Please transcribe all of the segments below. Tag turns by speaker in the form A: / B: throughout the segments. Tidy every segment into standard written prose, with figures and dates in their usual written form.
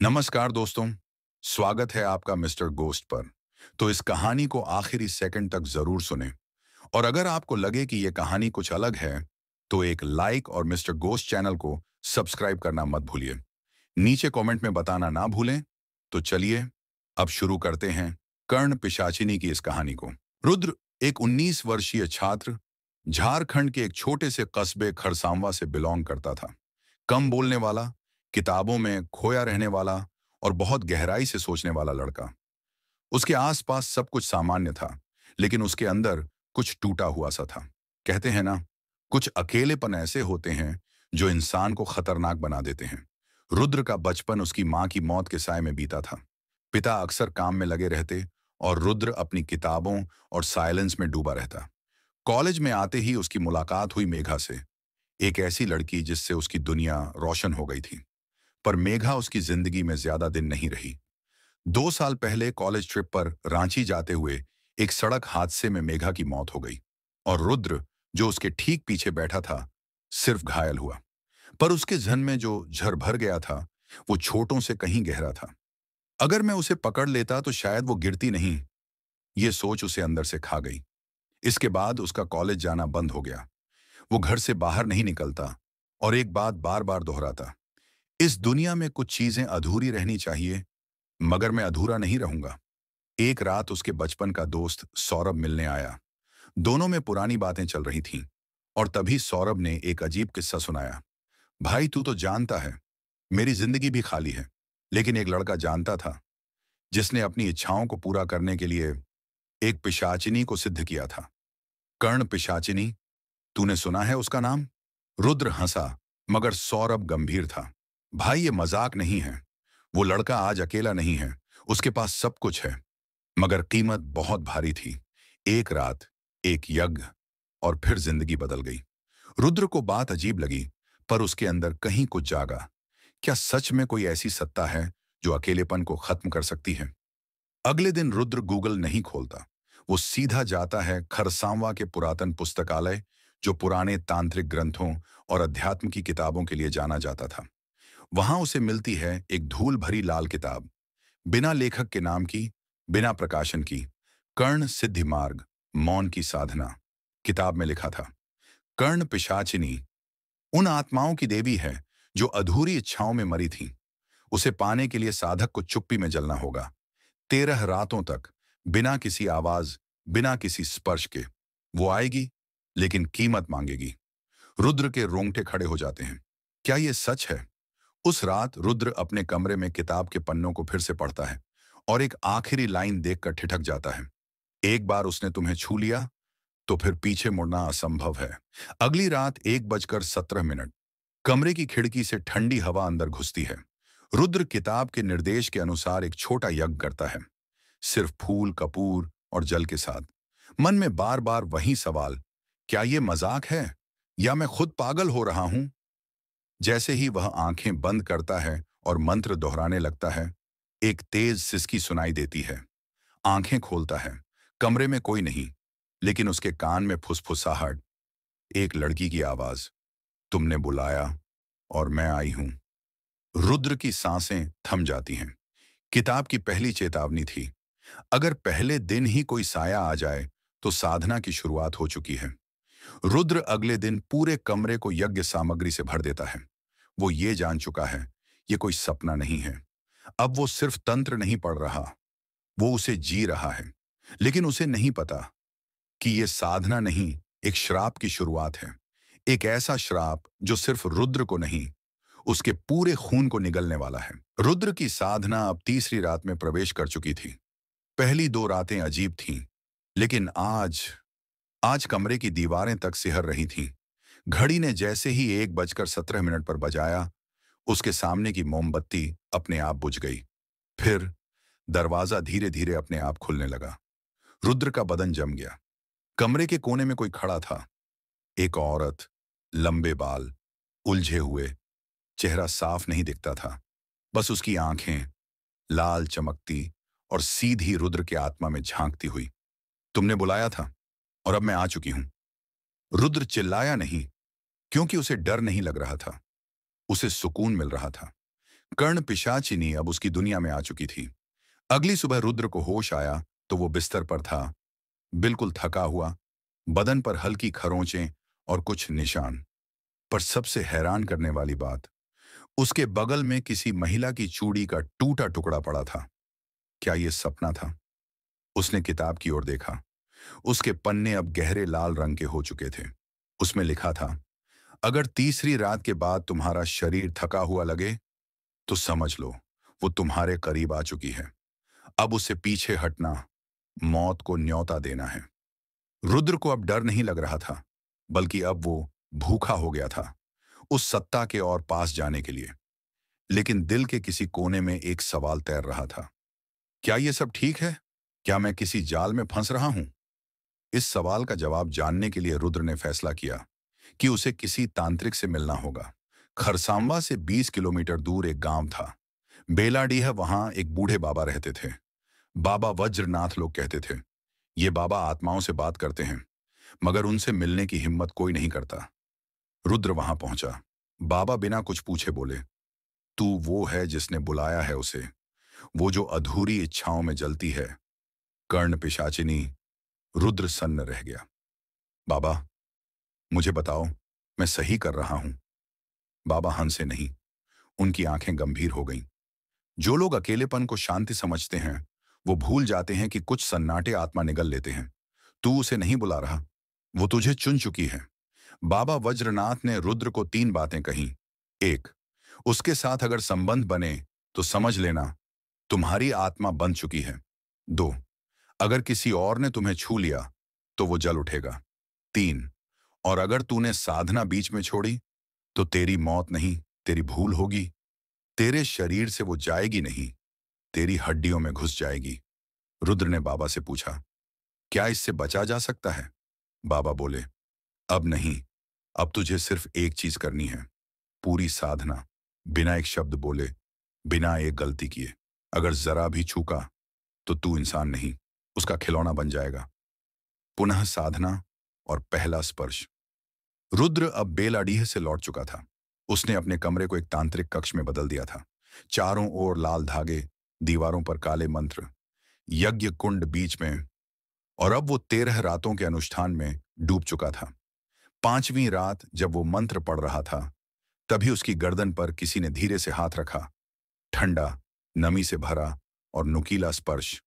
A: नमस्कार दोस्तों, स्वागत है आपका मिस्टर गोस्ट पर। तो इस कहानी को आखिरी सेकंड तक जरूर सुने और अगर आपको लगे कि यह कहानी कुछ अलग है, तो एक लाइक और मिस्टर गोस्ट चैनल को सब्सक्राइब करना मत भूलिए। नीचे कमेंट में बताना ना भूलें। तो चलिए अब शुरू करते हैं कर्ण पिशाचिनी की इस कहानी को। रुद्र एक 19 वर्षीय छात्र झारखंड के एक छोटे से कस्बे खरसांवा से बिलोंग करता था। कम बोलने वाला, किताबों में खोया रहने वाला और बहुत गहराई से सोचने वाला लड़का। उसके आसपास सब कुछ सामान्य था, लेकिन उसके अंदर कुछ टूटा हुआ सा था। कहते हैं ना, कुछ अकेलेपन ऐसे होते हैं जो इंसान को खतरनाक बना देते हैं। रुद्र का बचपन उसकी माँ की मौत के साए में बीता था। पिता अक्सर काम में लगे रहते और रुद्र अपनी किताबों और साइलेंस में डूबा रहता। कॉलेज में आते ही उसकी मुलाकात हुई मेघा से, एक ऐसी लड़की जिससे उसकी दुनिया रोशन हो गई थी। पर मेघा उसकी जिंदगी में ज्यादा दिन नहीं रही। 2 साल पहले कॉलेज ट्रिप पर रांची जाते हुए एक सड़क हादसे में मेघा की मौत हो गई और रुद्र, जो उसके ठीक पीछे बैठा था, सिर्फ घायल हुआ। पर उसके जहन में जो झर भर गया था, वो छोटों से कहीं गहरा था। अगर मैं उसे पकड़ लेता तो शायद वो गिरती नहीं, ये सोच उसे अंदर से खा गई। इसके बाद उसका कॉलेज जाना बंद हो गया। वो घर से बाहर नहीं निकलता और एक बात बार बार दोहराता, इस दुनिया में कुछ चीजें अधूरी रहनी चाहिए, मगर मैं अधूरा नहीं रहूंगा। एक रात उसके बचपन का दोस्त सौरभ मिलने आया। दोनों में पुरानी बातें चल रही थीं और तभी सौरभ ने एक अजीब किस्सा सुनाया। भाई, तू तो जानता है, मेरी जिंदगी भी खाली है, लेकिन एक लड़का जानता था जिसने अपनी इच्छाओं को पूरा करने के लिए एक पिशाचिनी को सिद्ध किया था। कर्ण पिशाचिनी, तूने सुना है उसका नाम? रुद्र हंसा, मगर सौरभ गंभीर था। भाई, ये मजाक नहीं है। वो लड़का आज अकेला नहीं है, उसके पास सब कुछ है, मगर कीमत बहुत भारी थी। एक रात, एक यज्ञ, और फिर जिंदगी बदल गई। रुद्र को बात अजीब लगी, पर उसके अंदर कहीं कुछ जागा। क्या सच में कोई ऐसी सत्ता है जो अकेलेपन को खत्म कर सकती है? अगले दिन रुद्र गूगल नहीं खोलता। वो सीधा जाता है खरसांवा के पुरातन पुस्तकालय, जो पुराने तांत्रिक ग्रंथों और अध्यात्म की किताबों के लिए जाना जाता था। वहां उसे मिलती है एक धूल भरी लाल किताब, बिना लेखक के नाम की, बिना प्रकाशन की। कर्ण सिद्धि मार्ग, मौन की साधना। किताब में लिखा था, कर्ण पिशाचिनी उन आत्माओं की देवी है जो अधूरी इच्छाओं में मरी थीं। उसे पाने के लिए साधक को चुप्पी में जलना होगा, 13 रातों तक, बिना किसी आवाज, बिना किसी स्पर्श के। वो आएगी, लेकिन कीमत मांगेगी। रुद्र के रोंगटे खड़े हो जाते हैं। क्या ये सच है? उस रात रुद्र अपने कमरे में किताब के पन्नों को फिर से पढ़ता है और एक आखिरी लाइन देखकर ठिठक जाता है, एक बार उसने तुम्हें छू लिया तो फिर पीछे मुड़ना असंभव है। अगली रात 1:17, कमरे की खिड़की से ठंडी हवा अंदर घुसती है। रुद्र किताब के निर्देश के अनुसार एक छोटा यज्ञ करता है, सिर्फ फूल, कपूर और जल के साथ। मन में बार बार वही सवाल, क्या ये मजाक है या मैं खुद पागल हो रहा हूं? जैसे ही वह आंखें बंद करता है और मंत्र दोहराने लगता है, एक तेज सिसकी सुनाई देती है। आंखें खोलता है, कमरे में कोई नहीं, लेकिन उसके कान में फुसफुसाहट, एक लड़की की आवाज, तुमने बुलाया और मैं आई हूं। रुद्र की सांसें थम जाती हैं। किताब की पहली चेतावनी थी, अगर पहले दिन ही कोई साया आ जाए तो साधना की शुरुआत हो चुकी है। रुद्र अगले दिन पूरे कमरे को यज्ञ सामग्री से भर देता है। वो ये जान चुका है, ये कोई सपना नहीं है। अब वो सिर्फ तंत्र नहीं पढ़ रहा, वो उसे जी रहा है। लेकिन उसे नहीं पता कि ये साधना नहीं, एक श्राप की शुरुआत है। एक ऐसा श्राप जो सिर्फ रुद्र को नहीं, उसके पूरे खून को निगलने वाला है। रुद्र की साधना अब तीसरी रात में प्रवेश कर चुकी थी। पहली 2 रातें अजीब थीं, लेकिन आज आज कमरे की दीवारें तक सिहर रही थीं। घड़ी ने जैसे ही 1:17 पर बजाया, उसके सामने की मोमबत्ती अपने आप बुझ गई। फिर दरवाजा धीरे धीरे अपने आप खुलने लगा। रुद्र का बदन जम गया। कमरे के कोने में कोई खड़ा था, एक औरत, लंबे बाल, उलझे हुए, चेहरा साफ नहीं दिखता था, बस उसकी आंखें लाल चमकती और सीधी रुद्र के आत्मा में झांकती हुई। तुमने बुलाया था और अब मैं आ चुकी हूं। रुद्र चिल्लाया नहीं, क्योंकि उसे डर नहीं लग रहा था, उसे सुकून मिल रहा था। कर्ण पिशाचिनी अब उसकी दुनिया में आ चुकी थी। अगली सुबह रुद्र को होश आया तो वो बिस्तर पर था, बिल्कुल थका हुआ, बदन पर हल्की खरोंचें और कुछ निशान। पर सबसे हैरान करने वाली बात, उसके बगल में किसी महिला की चूड़ी का टूटा टुकड़ा पड़ा था। क्या ये सपना था? उसने किताब की ओर देखा। उसके पन्ने अब गहरे लाल रंग के हो चुके थे। उसमें लिखा था, अगर तीसरी रात के बाद तुम्हारा शरीर थका हुआ लगे तो समझ लो वो तुम्हारे करीब आ चुकी है। अब उससे पीछे हटना मौत को न्योता देना है। रुद्र को अब डर नहीं लग रहा था, बल्कि अब वो भूखा हो गया था उस सत्ता के और पास जाने के लिए। लेकिन दिल के किसी कोने में एक सवाल तैर रहा था, क्या ये सब ठीक है? क्या मैं किसी जाल में फंस रहा हूं? इस सवाल का जवाब जानने के लिए रुद्र ने फैसला किया कि उसे किसी तांत्रिक से मिलना होगा। खरसांवा से 20 किलोमीटर दूर एक गांव था, बेलाडीह। वहां एक बूढ़े बाबा रहते थे। बाबा वज्रनाथ लोग कहते थे। ये बाबा आत्माओं से बात करते हैं, मगर उनसे मिलने की हिम्मत कोई नहीं करता। रुद्र वहां पहुंचा। बाबा बिना कुछ पूछे बोले, तू वो है जिसने बुलाया है उसे, वो जो अधूरी इच्छाओं में जलती है। कर्ण पिशाचिनी। रुद्र सन्न रह गया। बाबा, मुझे बताओ, मैं सही कर रहा हूं? बाबा हंसे नहीं। उनकी आंखें गंभीर हो गईं। जो लोग अकेलेपन को शांति समझते हैं, वो भूल जाते हैं कि कुछ सन्नाटे आत्मा निगल लेते हैं। तू उसे नहीं बुला रहा, वो तुझे चुन चुकी है। बाबा वज्रनाथ ने रुद्र को 3 बातें कहीं। 1, उसके साथ अगर संबंध बने तो समझ लेना तुम्हारी आत्मा बन चुकी है। 2, अगर किसी और ने तुम्हें छू लिया तो वो जल उठेगा। 3, और अगर तूने साधना बीच में छोड़ी तो तेरी मौत नहीं, तेरी भूल होगी। तेरे शरीर से वो जाएगी नहीं, तेरी हड्डियों में घुस जाएगी। रुद्र ने बाबा से पूछा, क्या इससे बचा जा सकता है? बाबा बोले, अब नहीं। अब तुझे सिर्फ एक चीज करनी है, पूरी साधना, बिना एक शब्द बोले, बिना एक गलती किए। अगर जरा भी चूका तो तू इंसान नहीं, उसका खिलौना बन जाएगा। पुनः साधना और पहला स्पर्श। रुद्र अब बेलाडीह से लौट चुका था। उसने अपने कमरे को एक तांत्रिक कक्ष में बदल दिया था। चारों ओर लाल धागे, दीवारों पर काले मंत्र, यज्ञ कुंड बीच में। और अब वो 13 रातों के अनुष्ठान में डूब चुका था। 5वीं रात जब वो मंत्र पढ़ रहा था, तभी उसकी गर्दन पर किसी ने धीरे से हाथ रखा। ठंडा, नमी से भरा और नुकीला स्पर्श।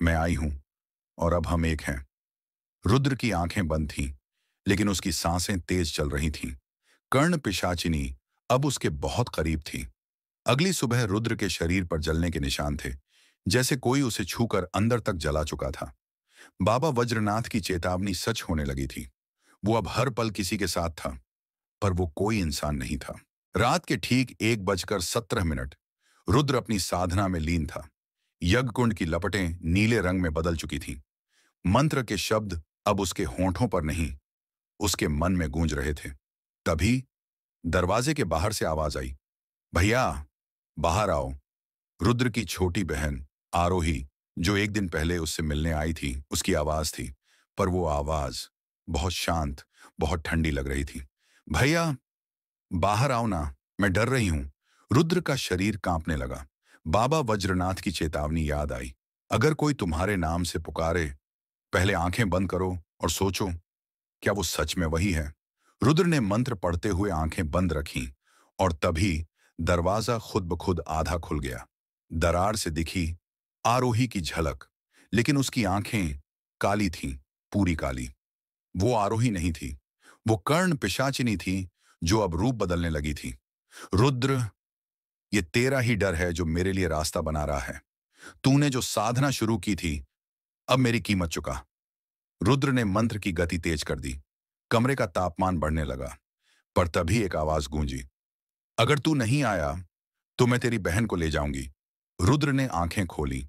A: मैं आई हूं और अब हम एक हैं। रुद्र की आंखें बंद थीं, लेकिन उसकी सांसें तेज चल रही थीं। कर्ण पिशाचिनी अब उसके बहुत करीब थी। अगली सुबह रुद्र के शरीर पर जलने के निशान थे, जैसे कोई उसे छूकर अंदर तक जला चुका था। बाबा वज्रनाथ की चेतावनी सच होने लगी थी। वो अब हर पल किसी के साथ था, पर वो कोई इंसान नहीं था। रात के ठीक 1:17 रुद्र अपनी साधना में लीन था। यज्ञकुंड की लपटें नीले रंग में बदल चुकी थीं। मंत्र के शब्द अब उसके होंठों पर नहीं, उसके मन में गूंज रहे थे। तभी दरवाजे के बाहर से आवाज आई, भैया, बाहर आओ। रुद्र की छोटी बहन आरोही, जो एक दिन पहले उससे मिलने आई थी, उसकी आवाज थी। पर वो आवाज बहुत शांत, बहुत ठंडी लग रही थी। भैया, बाहर आओ ना, मैं डर रही हूं। रुद्र का शरीर कांपने लगा। बाबा वज्रनाथ की चेतावनी याद आई, अगर कोई तुम्हारे नाम से पुकारे, पहले आंखें बंद करो और सोचो, क्या वो सच में वही है? रुद्र ने मंत्र पढ़ते हुए आंखें बंद रखीं और तभी दरवाजा खुद ब खुद आधा खुल गया। दरार से दिखी आरोही की झलक, लेकिन उसकी आंखें काली थीं, पूरी काली। वो आरोही नहीं थी, वो कर्ण पिशाचिनी थी, जो अब रूप बदलने लगी थी। रुद्र, ये तेरा ही डर है जो मेरे लिए रास्ता बना रहा है। तूने जो साधना शुरू की थी, अब मेरी कीमत चुका। रुद्र ने मंत्र की गति तेज कर दी। कमरे का तापमान बढ़ने लगा। पर तभी एक आवाज गूंजी, अगर तू नहीं आया तो मैं तेरी बहन को ले जाऊंगी। रुद्र ने आंखें खोली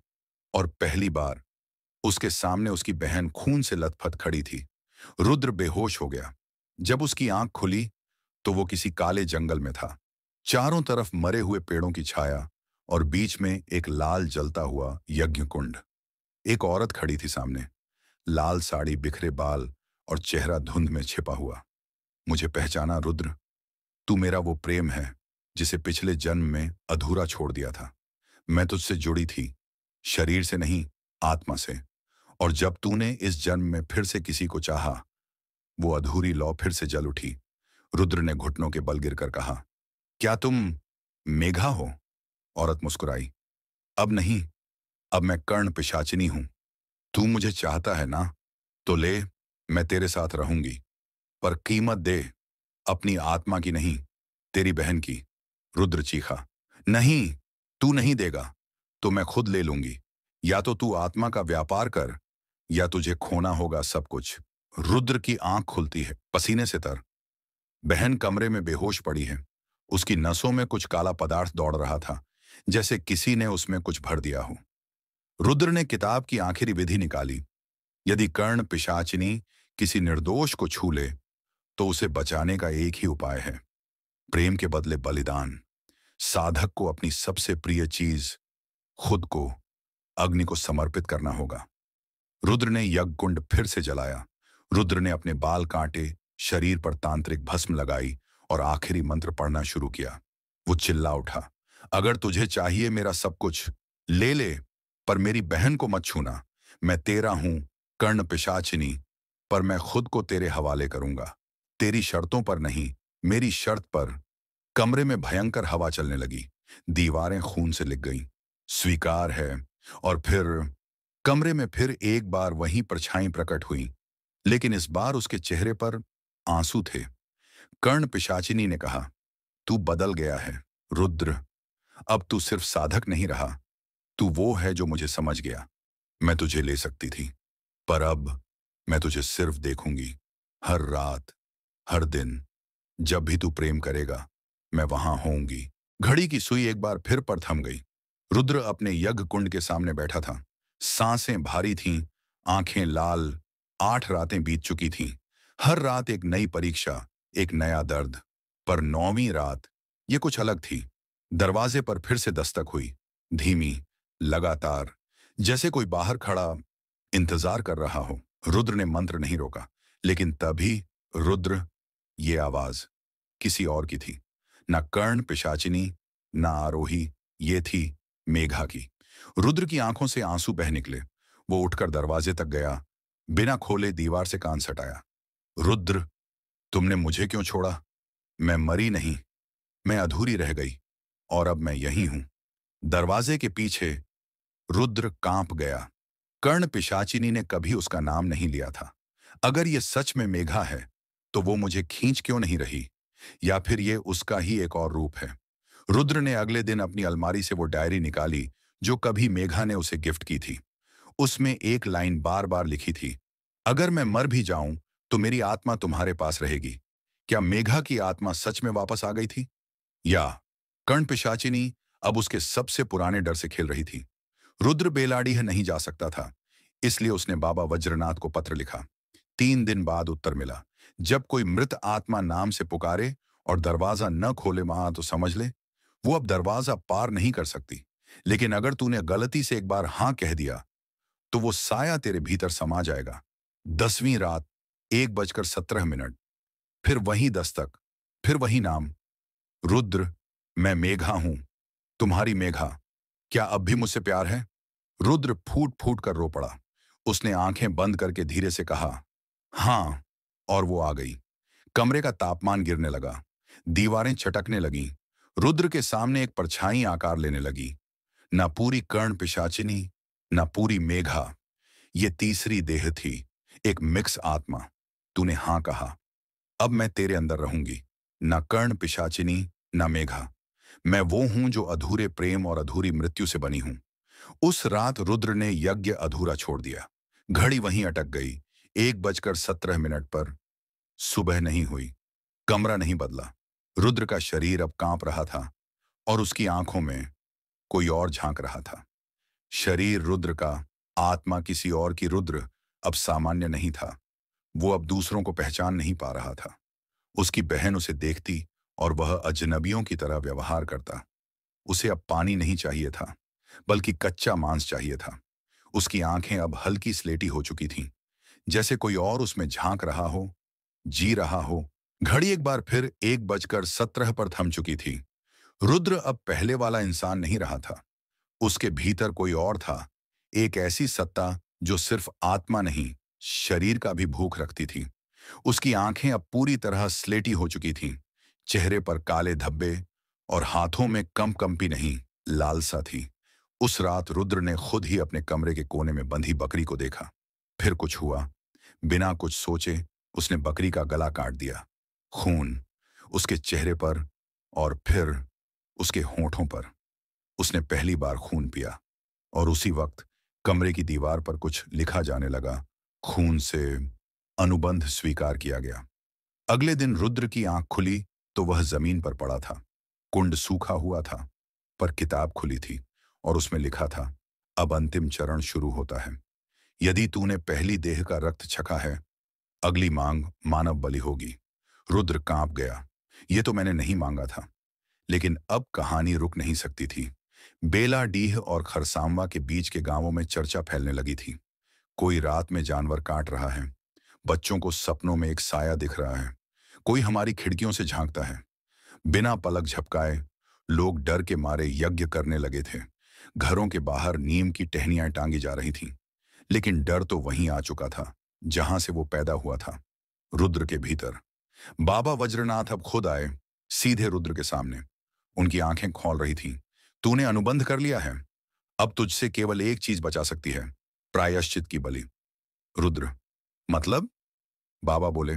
A: और पहली बार उसके सामने उसकी बहन खून से लथपथ खड़ी थी। रुद्र बेहोश हो गया। जब उसकी आंख खुली तो वो किसी काले जंगल में था। चारों तरफ मरे हुए पेड़ों की छाया और बीच में एक लाल जलता हुआ यज्ञ कुंड। एक औरत खड़ी थी सामने, लाल साड़ी, बिखरे बाल और चेहरा धुंध में छिपा हुआ। मुझे पहचाना रुद्र? तू मेरा वो प्रेम है जिसे पिछले जन्म में अधूरा छोड़ दिया था। मैं तुझसे जुड़ी थी, शरीर से नहीं, आत्मा से। और जब तूने इस जन्म में फिर से किसी को चाहा, वो अधूरी लौ फिर से जल उठी। रुद्र ने घुटनों के बल गिरकर कहा, क्या तुम मेघा हो? औरत मुस्कुराई, अब नहीं, अब मैं कर्ण पिशाचिनी हूं। तू मुझे चाहता है ना, तो ले, मैं तेरे साथ रहूंगी, पर कीमत दे, अपनी आत्मा की नहीं, तेरी बहन की। रुद्र चीखा, नहीं, तू नहीं देगा तो मैं खुद ले लूंगी। या तो तू आत्मा का व्यापार कर, या तुझे खोना होगा सब कुछ। रुद्र की आंख खुलती है, पसीने से तर। बहन कमरे में बेहोश पड़ी है। उसकी नसों में कुछ काला पदार्थ दौड़ रहा था, जैसे किसी ने उसमें कुछ भर दिया हो। रुद्र ने किताब की आखिरी विधि निकाली। यदि कर्ण पिशाचिनी किसी निर्दोष को छू ले, तो उसे बचाने का एक ही उपाय है, प्रेम के बदले बलिदान। साधक को अपनी सबसे प्रिय चीज, खुद को, अग्नि को समर्पित करना होगा। रुद्र ने यज्ञ कुंड फिर से जलाया। रुद्र ने अपने बाल काटे, शरीर पर तांत्रिक भस्म लगाई और आखिरी मंत्र पढ़ना शुरू किया। वो चिल्ला उठा, अगर तुझे चाहिए मेरा सब कुछ, ले ले, पर मेरी बहन को मत छूना। मैं तेरा हूं, कर्ण पिशाचिनी, पर मैं खुद को तेरे हवाले करूंगा। तेरी शर्तों पर नहीं, मेरी शर्त पर। कमरे में भयंकर हवा चलने लगी। दीवारें खून से लिक गईं। स्वीकार है। और फिर कमरे में फिर एक बार वही परछाई प्रकट हुई, लेकिन इस बार उसके चेहरे पर आंसू थे। कर्ण पिशाचिनी ने कहा, तू बदल गया है रुद्र। अब तू सिर्फ साधक नहीं रहा, तू वो है जो मुझे समझ गया। मैं तुझे ले सकती थी, पर अब मैं तुझे सिर्फ देखूंगी। हर रात, हर दिन, जब भी तू प्रेम करेगा, मैं वहां होऊंगी। घड़ी की सुई एक बार फिर पर थम गई। रुद्र अपने यज्ञ कुंड के सामने बैठा था। सांसें भारी थीं, आंखें लाल। 8 रातें बीत चुकी थीं। हर रात एक नई परीक्षा, एक नया दर्द। पर 9वीं रात ये कुछ अलग थी। दरवाजे पर फिर से दस्तक हुई, धीमी, लगातार, जैसे कोई बाहर खड़ा इंतजार कर रहा हो। रुद्र ने मंत्र नहीं रोका, लेकिन तभी रुद्र, ये आवाज किसी और की थी। न कर्ण पिशाचिनी, न आरोही, ये थी मेघा की। रुद्र की आंखों से आंसू बह निकले। वो उठकर दरवाजे तक गया, बिना खोले दीवार से कान सटाया। रुद्र, तुमने मुझे क्यों छोड़ा? मैं मरी नहीं, मैं अधूरी रह गई, और अब मैं यही हूं। दरवाजे के पीछे रुद्र कांप गया। कर्ण पिशाचिनी ने कभी उसका नाम नहीं लिया था। अगर ये सच में मेघा है, तो वो मुझे खींच क्यों नहीं रही? या फिर ये उसका ही एक और रूप है? रुद्र ने अगले दिन अपनी अलमारी से वो डायरी निकाली जो कभी मेघा ने उसे गिफ्ट की थी। उसमें एक लाइन बार बार लिखी थी, अगर मैं मर भी जाऊं तो मेरी आत्मा तुम्हारे पास रहेगी। क्या मेघा की आत्मा सच में वापस आ गई थी, या कर्ण पिशाचिनी अब उसके सबसे पुराने डर से खेल रही थी? रुद्र बेलाडीह नहीं जा सकता था, इसलिए उसने बाबा वज्रनाथ को पत्र लिखा। 3 दिन बाद उत्तर मिला, जब कोई मृत आत्मा नाम से पुकारे और दरवाजा न खोले वहां, तो समझ ले वो अब दरवाजा पार नहीं कर सकती। लेकिन अगर तूने गलती से एक बार हां कह दिया, तो वो साया तेरे भीतर समा जाएगा। 10वीं रात, 1:17, फिर वही दस्तक, फिर वही नाम, रुद्र, मैं मेघा हूं, तुम्हारी मेघा। क्या अब भी मुझसे प्यार है? रुद्र फूट फूट कर रो पड़ा। उसने आंखें बंद करके धीरे से कहा, हां। और वो आ गई। कमरे का तापमान गिरने लगा, दीवारें चटकने लगीं। रुद्र के सामने एक परछाई आकार लेने लगी। न पूरी कर्ण पिशाचिनी, न पूरी मेघा, ये तीसरी देह थी, एक मिक्स आत्मा। तूने हां कहा, अब मैं तेरे अंदर रहूंगी। न कर्ण पिशाचिनी, न मेघा, मैं वो हूं जो अधूरे प्रेम और अधूरी मृत्यु से बनी हूं। उस रात रुद्र ने यज्ञ अधूरा छोड़ दिया। घड़ी वहीं अटक गई, 1:17 पर। सुबह नहीं हुई, कमरा नहीं बदला। रुद्र का शरीर अब कांप रहा था, और उसकी आंखों में कोई और झांक रहा था। शरीर रुद्र का, आत्मा किसी और की। रुद्र अब सामान्य नहीं था। वो अब दूसरों को पहचान नहीं पा रहा था। उसकी बहन उसे देखती और वह अजनबियों की तरह व्यवहार करता। उसे अब पानी नहीं चाहिए था, बल्कि कच्चा मांस चाहिए था। उसकी आंखें अब हल्की स्लेटी हो चुकी थीं, जैसे कोई और उसमें झांक रहा हो, जी रहा हो। घड़ी एक बार फिर 1:17 पर थम चुकी थी। रुद्र अब पहले वाला इंसान नहीं रहा था। उसके भीतर कोई और था, एक ऐसी सत्ता जो सिर्फ आत्मा नहीं, शरीर का भी भूख रखती थी। उसकी आंखें अब पूरी तरह स्लेटी हो चुकी थीं, चेहरे पर काले धब्बे और हाथों में कंपी नहीं, लालसा थी। उस रात रुद्र ने खुद ही अपने कमरे के कोने में बंधी बकरी को देखा। फिर कुछ हुआ। बिना कुछ सोचे उसने बकरी का गला काट दिया। खून उसके चेहरे पर और फिर उसके होंठों पर। उसने पहली बार खून पिया और उसी वक्त कमरे की दीवार पर कुछ लिखा जाने लगा। खून से अनुबंध स्वीकार किया गया। अगले दिन रुद्र की आंख खुली तो वह जमीन पर पड़ा था। कुंड सूखा हुआ था, पर किताब खुली थी और उसमें लिखा था, अब अंतिम चरण शुरू होता है। यदि तूने पहली देह का रक्त छका है, अगली मांग मानव बलि होगी। रुद्र कांप गया। ये तो मैंने नहीं मांगा था। लेकिन अब कहानी रुक नहीं सकती थी। बेलाडीह और खरसांवा के बीच के गांवों में चर्चा फैलने लगी थी। कोई रात में जानवर काट रहा है, बच्चों को सपनों में एक साया दिख रहा है, कोई हमारी खिड़कियों से झांकता है। बिना पलक झपकाए लोग डर के मारे यज्ञ करने लगे थे। घरों के बाहर नीम की टहनियां टांगी जा रही थीं। लेकिन डर तो वहीं आ चुका था जहां से वो पैदा हुआ था, रुद्र के भीतर। बाबा वज्रनाथ अब खुद आए, सीधे रुद्र के सामने। उनकी आंखें खौल रही थीं। तूने अनुबंध कर लिया है। अब तुझसे केवल एक चीज बचा सकती है, प्रायश्चित की बलि। रुद्र, मतलब? बाबा बोले,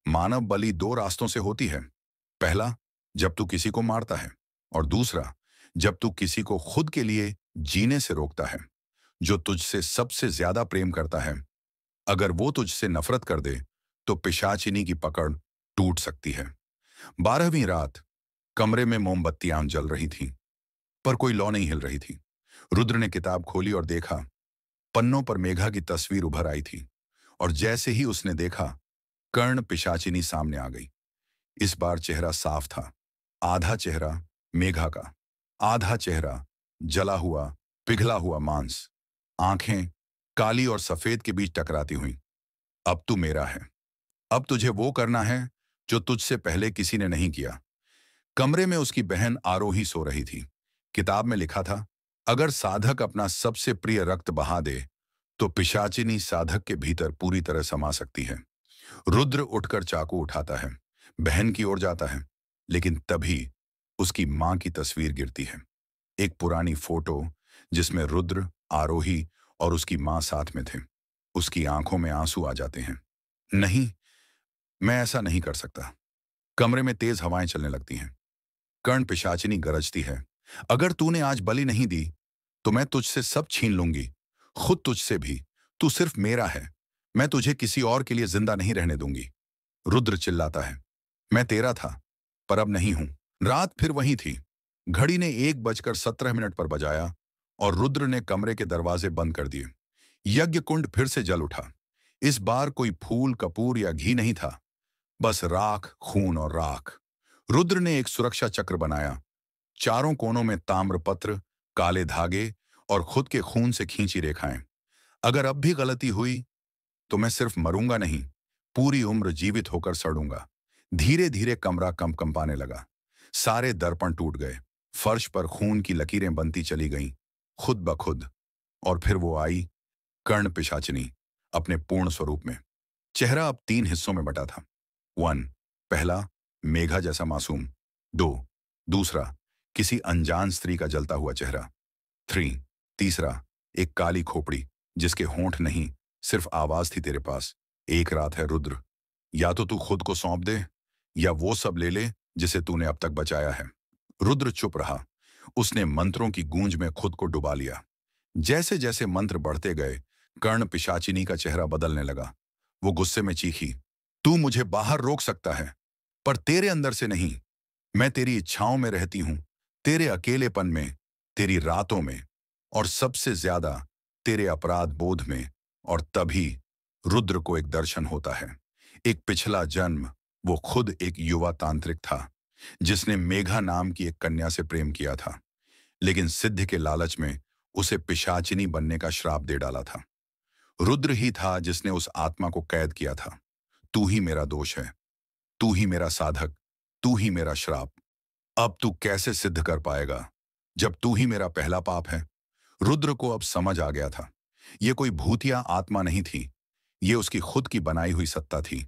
A: मानव बलि दो रास्तों से होती है। पहला, जब तू किसी को मारता है, और दूसरा, जब तू किसी को खुद के लिए जीने से रोकता है। जो तुझसे सबसे ज्यादा प्रेम करता है, अगर वो तुझसे नफरत कर दे तो पिशाचिनी की पकड़ टूट सकती है। 12वीं रात कमरे में मोमबत्तियां जल रही थीं, पर कोई लौ नहीं हिल रही थी। रुद्र ने किताब खोली और देखा, पन्नों पर मेघा की तस्वीर उभर आई थी। और जैसे ही उसने देखा, कर्ण पिशाचिनी सामने आ गई। इस बार चेहरा साफ था। आधा चेहरा मेघा का, आधा चेहरा जला हुआ, पिघला हुआ मांस। आंखें काली और सफेद के बीच टकराती हुई। अब तू मेरा है। अब तुझे वो करना है जो तुझसे पहले किसी ने नहीं किया। कमरे में उसकी बहन आरोही सो रही थी। किताब में लिखा था, अगर साधक अपना सबसे प्रिय रक्त बहा दे तो पिशाचिनी साधक के भीतर पूरी तरह समा सकती है। रुद्र उठकर चाकू उठाता है, बहन की ओर जाता है, लेकिन तभी उसकी मां की तस्वीर गिरती है। एक पुरानी फोटो जिसमें रुद्र, आरोही और उसकी मां साथ में थे। उसकी आंखों में आंसू आ जाते हैं। नहीं, मैं ऐसा नहीं कर सकता। कमरे में तेज हवाएं चलने लगती हैं। कर्ण पिशाचिनी गरजती है, अगर तूने आज बलि नहीं दी तो मैं तुझसे सब छीन लूंगी, खुद तुझसे भी। तू सिर्फ मेरा है। मैं तुझे किसी और के लिए जिंदा नहीं रहने दूंगी। रुद्र चिल्लाता है, मैं तेरा था, पर अब नहीं हूं। रात फिर वही थी। घड़ी ने 1:17 पर बजाया और रुद्र ने कमरे के दरवाजे बंद कर दिए। यज्ञ कुंड फिर से जल उठा। इस बार कोई फूल, कपूर या घी नहीं था, बस राख, खून और राख। रुद्र ने एक सुरक्षा चक्र बनाया, चारों कोनों में ताम्रपत्र, काले धागे और खुद के खून से खींची रेखाएं। अगर अब भी गलती हुई तो मैं सिर्फ मरूंगा नहीं, पूरी उम्र जीवित होकर सड़ूंगा। धीरे धीरे कमरा कंपाने लगा। सारे दर्पण टूट गए। फर्श पर खून की लकीरें बनती चली गईं, खुद ब खुद। और फिर वो आई, कर्ण पिशाचिनी, अपने पूर्ण स्वरूप में। चेहरा अब 3 हिस्सों में बटा था। 1, पहला, मेघा जैसा मासूम। 2, दूसरा, किसी अनजान स्त्री का जलता हुआ चेहरा। 3, तीसरा, एक काली खोपड़ी जिसके होंठ नहीं, सिर्फ आवाज थी तेरे पास, एक रात है रुद्र। या तो तू खुद को सौंप दे, या वो सब ले ले जिसे तूने अब तक बचाया है। रुद्र चुप रहा। उसने मंत्रों की गूंज में खुद को डुबा लिया। जैसे जैसे मंत्र बढ़ते गए, कर्ण पिशाचिनी का चेहरा बदलने लगा। वो गुस्से में चीखी, तू मुझे बाहर रोक सकता है, पर तेरे अंदर से नहीं। मैं तेरी इच्छाओं में रहती हूं, तेरे अकेलेपन में, तेरी रातों में, और सबसे ज्यादा तेरे अपराध बोध में। और तभी रुद्र को एक दर्शन होता है। एक पिछला जन्म, वो खुद एक युवा तांत्रिक था जिसने मेघा नाम की एक कन्या से प्रेम किया था, लेकिन सिद्धि के लालच में उसे पिशाचिनी बनने का श्राप दे डाला था। रुद्र ही था जिसने उस आत्मा को कैद किया था। तू ही मेरा दोष है, तू ही मेरा साधक, तू ही मेरा श्राप। अब तू कैसे सिद्ध कर पाएगा जब तू ही मेरा पहला पाप है? रुद्र को अब समझ आ गया था। ये कोई भूतिया आत्मा नहीं थी। ये उसकी खुद की बनाई हुई सत्ता थी,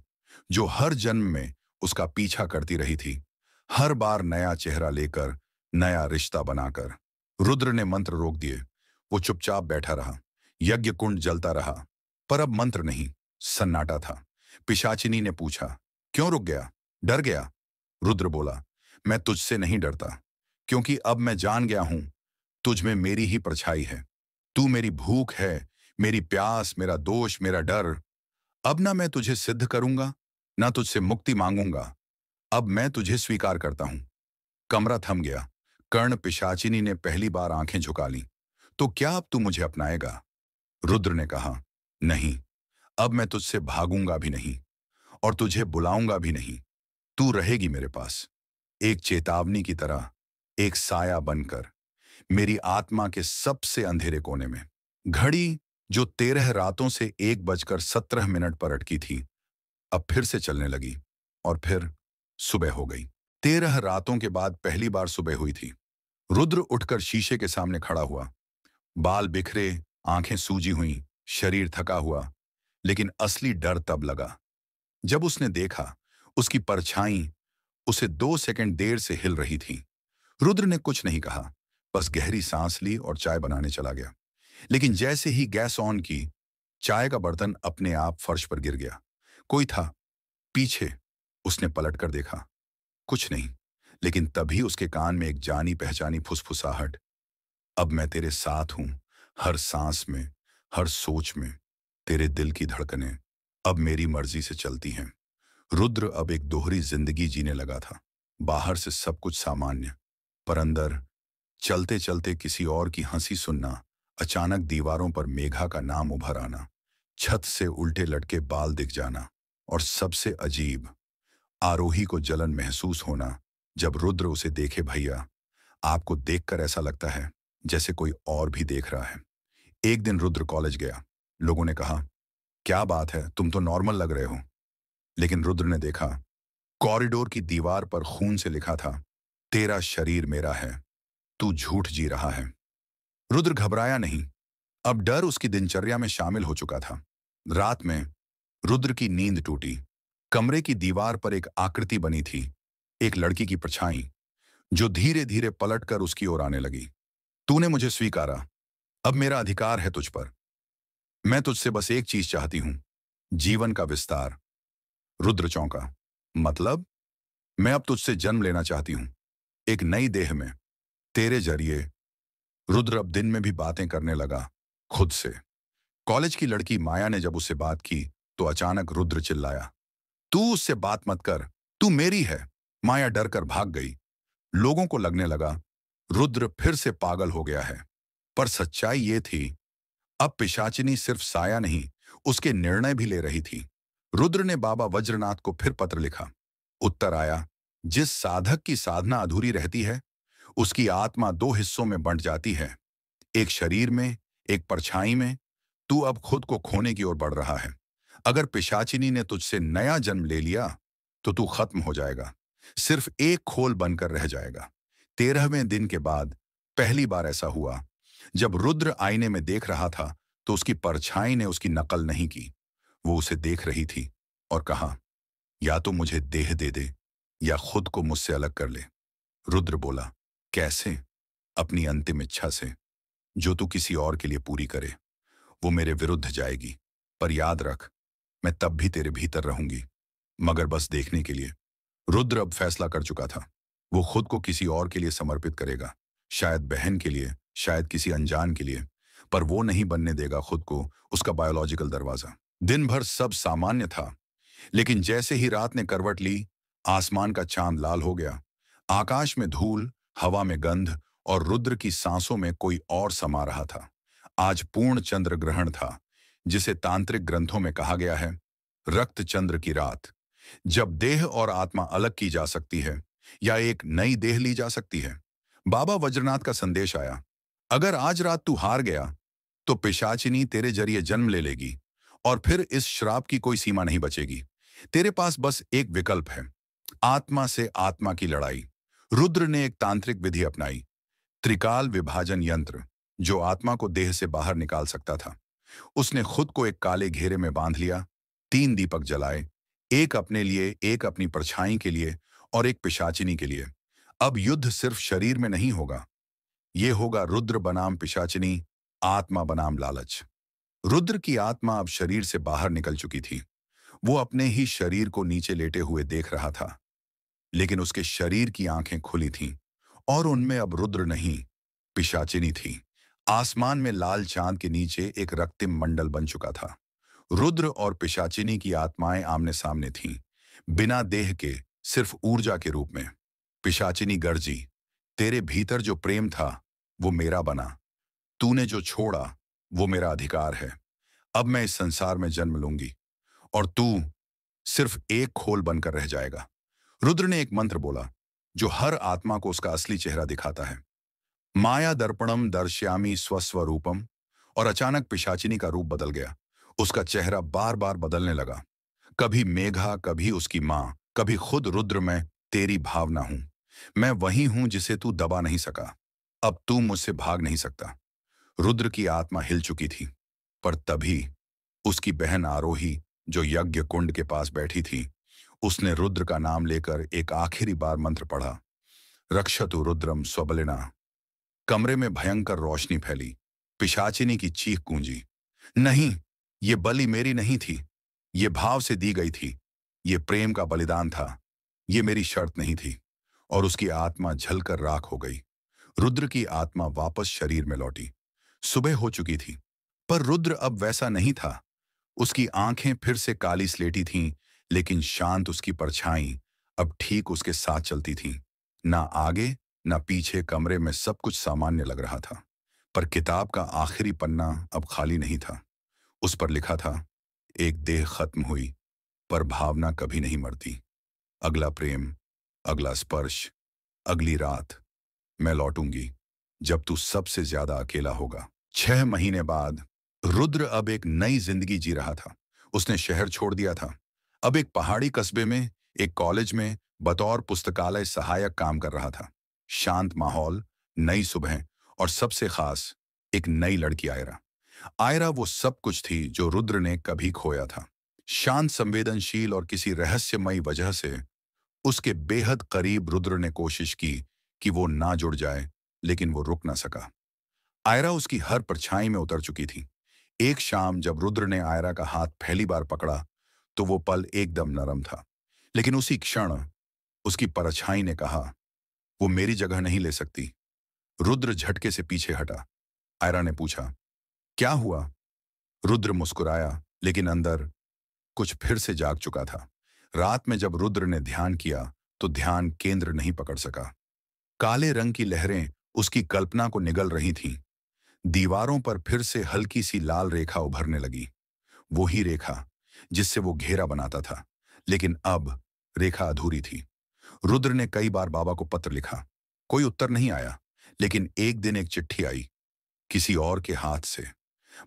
A: जो हर जन्म में उसका पीछा करती रही थी, हर बार नया चेहरा लेकर, नया रिश्ता बनाकर। रुद्र ने मंत्र रोक दिए। वो चुपचाप बैठा रहा। यज्ञ कुंड जलता रहा, पर अब मंत्र नहीं, सन्नाटा था। पिशाचिनी ने पूछा, क्यों रुक गया? डर गया? रुद्र बोला, मैं तुझसे नहीं डरता, क्योंकि अब मैं जान गया हूं, तुझ में मेरी ही परछाई है। तू मेरी भूख है, मेरी प्यास, मेरा दोष, मेरा डर। अब ना मैं तुझे सिद्ध करूंगा, ना तुझसे मुक्ति मांगूंगा। अब मैं तुझे स्वीकार करता हूं। कमरा थम गया। कर्ण पिशाचिनी ने पहली बार आंखें झुका लीं। तो क्या अब तू मुझे अपनाएगा? रुद्र ने कहा, नहीं, अब मैं तुझसे भागूंगा भी नहीं और तुझे बुलाऊंगा भी नहीं। तू रहेगी मेरे पास, एक चेतावनी की तरह, एक साया बनकर, मेरी आत्मा के सबसे अंधेरे कोने में। घड़ी जो 13 रातों से 1:17 पर अटकी थी, अब फिर से चलने लगी और फिर सुबह हो गई। 13 रातों के बाद पहली बार सुबह हुई थी। रुद्र उठकर शीशे के सामने खड़ा हुआ। बाल बिखरे, आंखें सूजी हुई, शरीर थका हुआ। लेकिन असली डर तब लगा जब उसने देखा उसकी परछाई उसे 2 सेकंड देर से हिल रही थी। रुद्र ने कुछ नहीं कहा, बस गहरी सांस ली और चाय बनाने चला गया। लेकिन जैसे ही गैस ऑन की, चाय का बर्तन अपने आप फर्श पर गिर गया। कोई था पीछे। उसने पलट कर देखा, कुछ नहीं। लेकिन तभी उसके कान में एक जानी पहचानी फुसफुसाहट, अब मैं तेरे साथ हूं, हर सांस में, हर सोच में। तेरे दिल की धड़कनें अब मेरी मर्जी से चलती हैं। रुद्र अब एक दोहरी जिंदगी जीने लगा था। बाहर से सब कुछ सामान्य, पर अंदर चलते चलते किसी और की हंसी सुनना, अचानक दीवारों पर मेघा का नाम उभर आना, छत से उल्टे लटके बाल दिख जाना, और सबसे अजीब, आरोही को जलन महसूस होना जब रुद्र उसे देखे। भैया, आपको देखकर ऐसा लगता है जैसे कोई और भी देख रहा है। एक दिन रुद्र कॉलेज गया। लोगों ने कहा, क्या बात है, तुम तो नॉर्मल लग रहे हो। लेकिन रुद्र ने देखा, कॉरिडोर की दीवार पर खून से लिखा था, तेरा शरीर मेरा है, तू झूठ जी रहा है। रुद्र घबराया नहीं। अब डर उसकी दिनचर्या में शामिल हो चुका था। रात में रुद्र की नींद टूटी। कमरे की दीवार पर एक आकृति बनी थी, एक लड़की की परछाई, जो धीरे धीरे पलटकर उसकी ओर आने लगी। तूने मुझे स्वीकारा, अब मेरा अधिकार है तुझ पर। मैं तुझसे बस एक चीज चाहती हूं, जीवन का विस्तार। रुद्र चौंका, मतलब? मैं अब तुझसे जन्म लेना चाहती हूं, एक नई देह में, तेरे जरिए। रुद्र अब दिन में भी बातें करने लगा, खुद से। कॉलेज की लड़की माया ने जब उससे बात की, तो अचानक रुद्र चिल्लाया, तू उससे बात मत कर, तू मेरी है। माया डर कर भाग गई। लोगों को लगने लगा रुद्र फिर से पागल हो गया है। पर सच्चाई ये थी, अब पिशाचिनी सिर्फ साया नहीं, उसके निर्णय भी ले रही थी। रुद्र ने बाबा वज्रनाथ को फिर पत्र लिखा। उत्तर आया, जिस साधक की साधना अधूरी रहती है, उसकी आत्मा दो हिस्सों में बंट जाती है, एक शरीर में, एक परछाई में। तू अब खुद को खोने की ओर बढ़ रहा है। अगर पिशाचिनी ने तुझसे नया जन्म ले लिया, तो तू खत्म हो जाएगा, सिर्फ एक खोल बनकर रह जाएगा। 13वें दिन के बाद पहली बार ऐसा हुआ, जब रुद्र आईने में देख रहा था, तो उसकी परछाई ने उसकी नकल नहीं की। वो उसे देख रही थी और कहा, या तो मुझे देह दे दे, या खुद को मुझसे अलग कर ले। रुद्र बोला, कैसे? अपनी अंतिम इच्छा से, जो तू किसी और के लिए पूरी करे। वो मेरे विरुद्ध जाएगी, पर याद रख, मैं तब भी तेरे भीतर रहूंगी, मगर बस देखने के लिए। रुद्र अब फैसला कर चुका था। वो खुद को किसी और के लिए समर्पित करेगा, शायद बहन के लिए, शायद किसी अनजान के लिए, पर वो नहीं बनने देगा खुद को उसका बायोलॉजिकल दरवाजा। दिन भर सब सामान्य था, लेकिन जैसे ही रात ने करवट ली, आसमान का चांद लाल हो गया। आकाश में धूल, हवा में गंध, और रुद्र की सांसों में कोई और समा रहा था। आज पूर्ण चंद्र ग्रहण था, जिसे तांत्रिक ग्रंथों में कहा गया है, रक्त चंद्र की रात, जब देह और आत्मा अलग की जा सकती है, या एक नई देह ली जा सकती है। बाबा वज्रनाथ का संदेश आया, अगर आज रात तू हार गया, तो पिशाचिनी तेरे जरिए जन्म ले लेगी, और फिर इस श्राप की कोई सीमा नहीं बचेगी। तेरे पास बस एक विकल्प है, आत्मा से आत्मा की लड़ाई। रुद्र ने एक तांत्रिक विधि अपनाई, त्रिकाल विभाजन यंत्र, जो आत्मा को देह से बाहर निकाल सकता था। उसने खुद को एक काले घेरे में बांध लिया, 3 दीपक जलाए, एक अपने लिए, एक अपनी परछाई के लिए और एक पिशाचिनी के लिए। अब युद्ध सिर्फ शरीर में नहीं होगा, ये होगा रुद्र बनाम पिशाचिनी, आत्मा बनाम लालच। रुद्र की आत्मा अब शरीर से बाहर निकल चुकी थी। वो अपने ही शरीर को नीचे लेटे हुए देख रहा था, लेकिन उसके शरीर की आंखें खुली थीं और उनमें अब रुद्र नहीं, पिशाचिनी थी। आसमान में लाल चांद के नीचे एक रक्तिम मंडल बन चुका था। रुद्र और पिशाचिनी की आत्माएं आमने सामने थीं, बिना देह के, सिर्फ ऊर्जा के रूप में। पिशाचिनी गर्जी, तेरे भीतर जो प्रेम था वो मेरा बना, तूने जो छोड़ा वो मेरा अधिकार है। अब मैं इस संसार में जन्म लूंगी और तू सिर्फ एक खोल बनकर रह जाएगा। रुद्र ने एक मंत्र बोला, जो हर आत्मा को उसका असली चेहरा दिखाता है। माया दर्पणम दर्श्यामी स्वस्वरूपम। और अचानक पिशाचिनी का रूप बदल गया। उसका चेहरा बार बार बदलने लगा, कभी मेघा, कभी उसकी मां, कभी खुद रुद्र। मैं तेरी भावना हूं, मैं वही हूं जिसे तू दबा नहीं सका। अब तू मुझसे भाग नहीं सकता। रुद्र की आत्मा हिल चुकी थी, पर तभी उसकी बहन आरोही, जो यज्ञ कुंड के पास बैठी थी, उसने रुद्र का नाम लेकर एक आखिरी बार मंत्र पढ़ा, रक्षतु रुद्रम स्वबलिना। कमरे में भयंकर रोशनी फैली, पिशाचिनी की चीख गूंजी, नहीं, ये बलि मेरी नहीं थी, ये भाव से दी गई थी, ये प्रेम का बलिदान था, ये मेरी शर्त नहीं थी। और उसकी आत्मा जलकर राख हो गई। रुद्र की आत्मा वापस शरीर में लौटी। सुबह हो चुकी थी, पर रुद्र अब वैसा नहीं था। उसकी आंखें फिर से काली स्लेटी थीं, लेकिन शांत उसकी परछाई अब ठीक उसके साथ चलती थी। ना आगे ना पीछे, कमरे में सब कुछ सामान्य लग रहा था। पर किताब का आखिरी पन्ना अब खाली नहीं था। उस पर लिखा था, एक देह खत्म हुई, पर भावना कभी नहीं मरती। अगला प्रेम, अगला स्पर्श, अगली रात, मैं लौटूंगी जब तू सबसे ज्यादा अकेला होगा। 6 महीने बाद रुद्र अब एक नई जिंदगी जी रहा था। उसने शहर छोड़ दिया था। अब एक पहाड़ी कस्बे में, एक कॉलेज में बतौर पुस्तकालय सहायक काम कर रहा था। शांत माहौल, नई सुबह और सबसे खास, एक नई लड़की आयरा। आयरा वो सब कुछ थी जो रुद्र ने कभी खोया था। शांत, संवेदनशील और किसी रहस्यमयी वजह से उसके बेहद करीब। रुद्र ने कोशिश की कि वो ना जुड़ जाए, लेकिन वो रुक ना सका। आयरा उसकी हर परछाई में उतर चुकी थी। एक शाम जब रुद्र ने आयरा का हाथ पहली बार पकड़ा, तो वो पल एकदम नरम था। लेकिन उसी क्षण उसकी परछाई ने कहा, वो मेरी जगह नहीं ले सकती। रुद्र झटके से पीछे हटा। आयरा ने पूछा, क्या हुआ? रुद्र मुस्कुराया, लेकिन अंदर कुछ फिर से जाग चुका था। रात में जब रुद्र ने ध्यान किया, तो ध्यान केंद्र नहीं पकड़ सका। काले रंग की लहरें उसकी कल्पना को निगल रही थीं। दीवारों पर फिर से हल्की सी लाल रेखा उभरने लगी, वो ही रेखा जिससे वो घेरा बनाता था। लेकिन अब रेखा अधूरी थी। रुद्र ने कई बार बाबा को पत्र लिखा, कोई उत्तर नहीं आया। लेकिन एक दिन एक चिट्ठी आई, किसी और के हाथ से।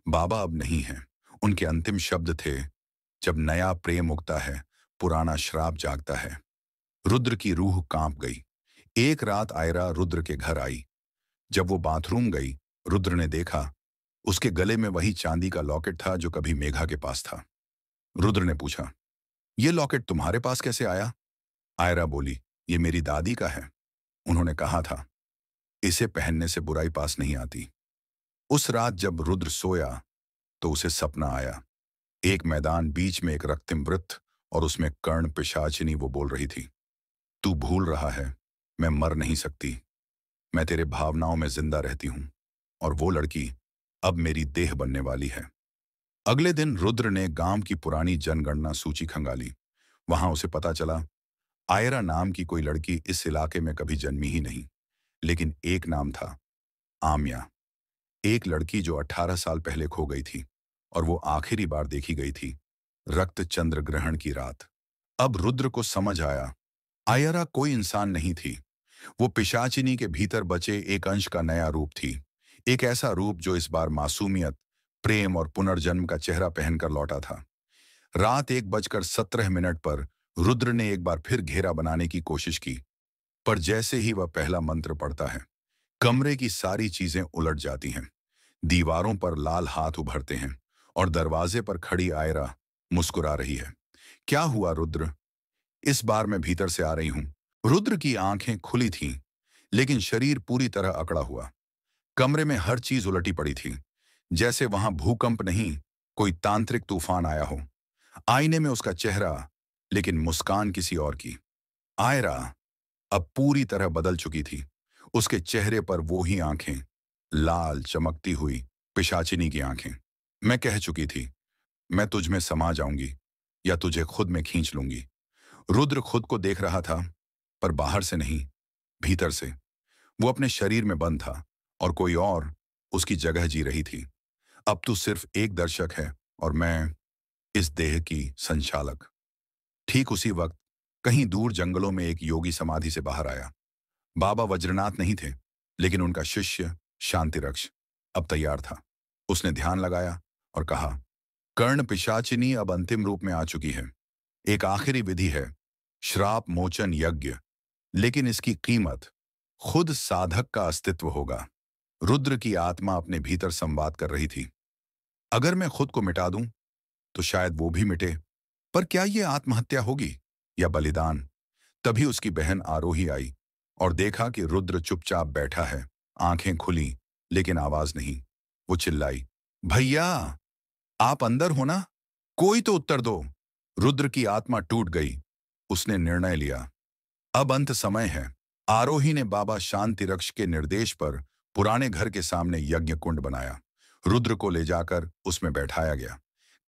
A: बाबा अब नहीं हैं। उनके अंतिम शब्द थे, जब नया प्रेम उगता है, पुराना श्राप जागता है। रुद्र की रूह कांप गई। एक रात आयरा रुद्र के घर आई। जब वो बाथरूम गई, रुद्र ने देखा, उसके गले में वही चांदी का लॉकेट था जो कभी मेघा के पास था। रुद्र ने पूछा, ये लॉकेट तुम्हारे पास कैसे आया? आयरा बोली, ये मेरी दादी का है। उन्होंने कहा था, इसे पहनने से बुराई पास नहीं आती। उस रात जब रुद्र सोया, तो उसे सपना आया। एक मैदान, बीच में एक रक्तिम वृत्त और उसमें कर्ण पिशाचिनी। वो बोल रही थी, तू भूल रहा है, मैं मर नहीं सकती, मैं तेरे भावनाओं में जिंदा रहती हूं। और वो लड़की अब मेरी देह बनने वाली है। अगले दिन रुद्र ने गांव की पुरानी जनगणना सूची खंगाली। वहां उसे पता चला, आयरा नाम की कोई लड़की इस इलाके में कभी जन्मी ही नहीं। लेकिन एक नाम था, आम्या। एक लड़की जो 18 साल पहले खो गई थी, और वो आखिरी बार देखी गई थी रक्त चंद्र ग्रहण की रात। अब रुद्र को समझ आया, आयरा कोई इंसान नहीं थी। वो पिशाचिनी के भीतर बचे एक अंश का नया रूप थी। एक ऐसा रूप जो इस बार मासूमियत, प्रेम और पुनर्जन्म का चेहरा पहनकर लौटा था। रात 1:17 पर रुद्र ने एक बार फिर घेरा बनाने की कोशिश की। पर जैसे ही वह पहला मंत्र पढ़ता है, कमरे की सारी चीजें उलट जाती हैं। दीवारों पर लाल हाथ उभरते हैं और दरवाजे पर खड़ी आयरा मुस्कुरा रही है। क्या हुआ रुद्र? इस बार मैं भीतर से आ रही हूं। रुद्र की आंखें खुली थीं, लेकिन शरीर पूरी तरह अकड़ा हुआ। कमरे में हर चीज उलटी पड़ी थी, जैसे वहां भूकंप नहीं, कोई तांत्रिक तूफान आया हो। आईने में उसका चेहरा, लेकिन मुस्कान किसी और की। आयरा अब पूरी तरह बदल चुकी थी। उसके चेहरे पर वो ही आंखें, लाल चमकती हुई पिशाचिनी की आंखें। मैं कह चुकी थी, मैं तुझ में समा जाऊंगी या तुझे खुद में खींच लूंगी। रुद्र खुद को देख रहा था, पर बाहर से नहीं, भीतर से। वो अपने शरीर में बंद था और कोई और उसकी जगह जी रही थी। अब तू सिर्फ एक दर्शक है और मैं इस देह की संचालक। ठीक उसी वक्त कहीं दूर जंगलों में एक योगी समाधि से बाहर आया। बाबा वज्रनाथ नहीं थे, लेकिन उनका शिष्य शांतिरक्ष अब तैयार था। उसने ध्यान लगाया और कहा, कर्ण पिशाचिनी अब अंतिम रूप में आ चुकी है। एक आखिरी विधि है, श्राप मोचन यज्ञ, लेकिन इसकी कीमत खुद साधक का अस्तित्व होगा। रुद्र की आत्मा अपने भीतर संवाद कर रही थी। अगर मैं खुद को मिटा दूं, तो शायद वो भी मिटे। पर क्या ये आत्महत्या होगी या बलिदान? तभी उसकी बहन आरोही आई और देखा कि रुद्र चुपचाप बैठा है, आंखें खुली, लेकिन आवाज नहीं। वो चिल्लाई, भैया, आप अंदर हो ना? कोई तो उत्तर दो। रुद्र की आत्मा टूट गई। उसने निर्णय लिया, अब अंत समय है। आरोही ने बाबा शांतिरक्ष के निर्देश पर पुराने घर के सामने यज्ञ कुंड बनाया। रुद्र को ले जाकर उसमें बैठाया गया।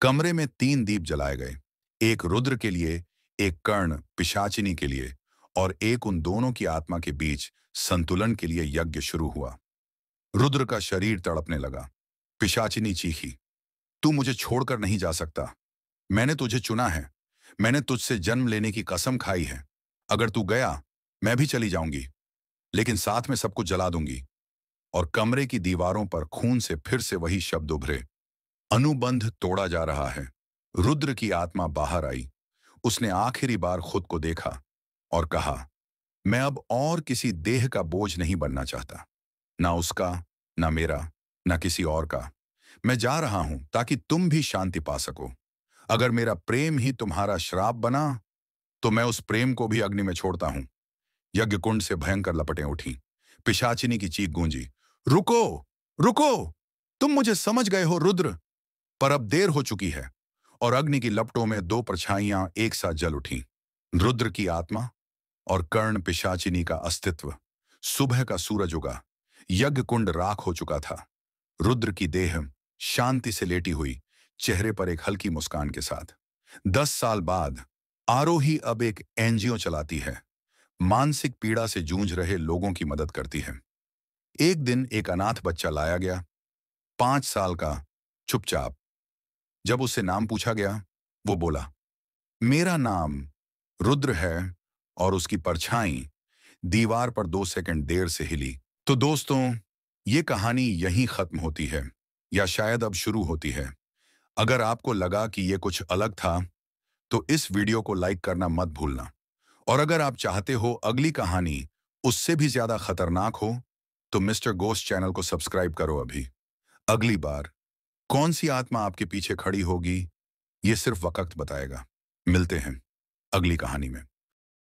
A: कमरे में 3 दीप जलाए गए, एक रुद्र के लिए, एक कर्ण पिशाचिनी के लिए और एक उन दोनों की आत्मा के बीच संतुलन के लिए। यज्ञ शुरू हुआ। रुद्र का शरीर तड़पने लगा। पिशाचिनी चीखी, तू मुझे छोड़कर नहीं जा सकता। मैंने तुझे चुना है। मैंने तुझसे जन्म लेने की कसम खाई है। अगर तू गया, मैं भी चली जाऊंगी, लेकिन साथ में सब कुछ जला दूंगी। और कमरे की दीवारों पर खून से फिर से वही शब्द उभरे, अनुबंध तोड़ा जा रहा है। रुद्र की आत्मा बाहर आई। उसने आखिरी बार खुद को देखा और कहा, मैं अब और किसी देह का बोझ नहीं बनना चाहता। ना उसका, ना मेरा, ना किसी और का। मैं जा रहा हूं ताकि तुम भी शांति पा सको। अगर मेरा प्रेम ही तुम्हारा श्राप बना, तो मैं उस प्रेम को भी अग्नि में छोड़ता हूं। यज्ञ कुंड से भयंकर लपटें उठी। पिशाचिनी की चीख गूंजी, रुको, रुको, तुम मुझे समझ गए हो रुद्र। पर अब देर हो चुकी है और अग्नि की लपटों में 2 परछाइयां एक साथ जल उठी, रुद्र की आत्मा और कर्ण पिशाचिनी का अस्तित्व। सुबह का सूरज उगा। यज्ञ कुंड राख हो चुका था। रुद्र की देह शांति से लेटी हुई, चेहरे पर एक हल्की मुस्कान के साथ। 10 साल बाद आरोही अब एक एनजीओ चलाती है, मानसिक पीड़ा से जूझ रहे लोगों की मदद करती है। एक दिन एक अनाथ बच्चा लाया गया, 5 साल का, चुपचाप। जब उससे नाम पूछा गया, वो बोला, मेरा नाम रुद्र है। और उसकी परछाई दीवार पर 2 सेकंड देर से हिली। तो दोस्तों, ये कहानी यहीं खत्म होती है, या शायद अब शुरू होती है। अगर आपको लगा कि ये कुछ अलग था, तो इस वीडियो को लाइक करना मत भूलना। और अगर आप चाहते हो अगली कहानी उससे भी ज्यादा खतरनाक हो, तो मिस्टर गोस्ट चैनल को सब्सक्राइब करो अभी। अगली बार कौन सी आत्मा आपके पीछे खड़ी होगी, ये सिर्फ वक्त बताएगा। मिलते हैं अगली कहानी में।